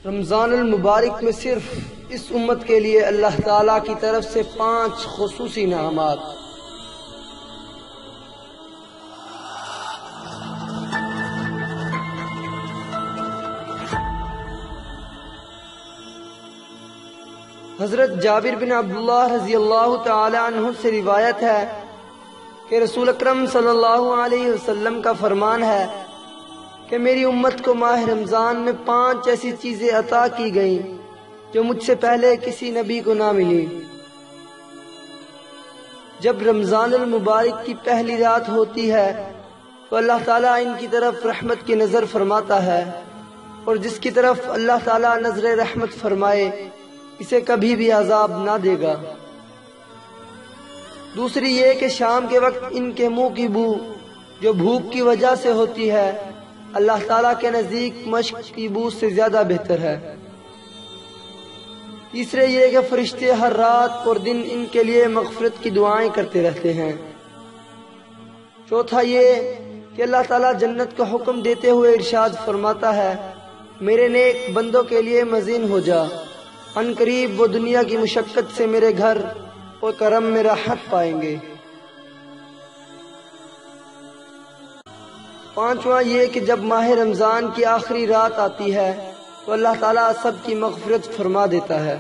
رمضان المبارک میں صرف اس امت کے لیے اللہ تعالیٰ کی طرف سے 5 خصوصی انعامات۔ حضرت جابر بن عبداللہ رضی اللہ تعالی عنہ سے روایت ہے کہ رسول اکرم صلی اللہ علیہ وسلم کا فرمان ہے کہ میری امت کو ماہ رمضان میں 5 ایسی چیزیں عطا کی گئیں جو مجھ سے پہلے کسی نبی کو نہ ملی۔ جب رمضان المبارک کی پہلی رات ہوتی ہے تو اللہ تعالیٰ ان کی طرف رحمت کی نظر فرماتا ہے، اور جس کی طرف اللہ تعالیٰ نظر رحمت فرمائے اسے کبھی بھی عذاب نہ دے گا۔ دوسری یہ کہ شام کے وقت ان کے منہ کی بو جو بھوک کی وجہ سے ہوتی ہے اللہ تعالیٰ کے نزدیک مشک کی بو سے زیادہ بہتر ہے۔ تیسرے یہ کہ فرشتے ہر رات اور دن ان کے لیے مغفرت کی دعائیں کرتے رہتے ہیں۔ چوتھا یہ کہ اللہ تعالیٰ جنت کا حکم دیتے ہوئے ارشاد فرماتا ہے، میرے نیک بندوں کے لیے مزین ہو جا، ان قریب وہ دنیا کی مشقت سے میرے گھر اور کرم میں راحت پائیں گے۔ پانچواں یہ کہ جب ماہ رمضان کی آخری رات آتی ہے تو اللہ تعالیٰ سب کی مغفرت فرما دیتا ہے۔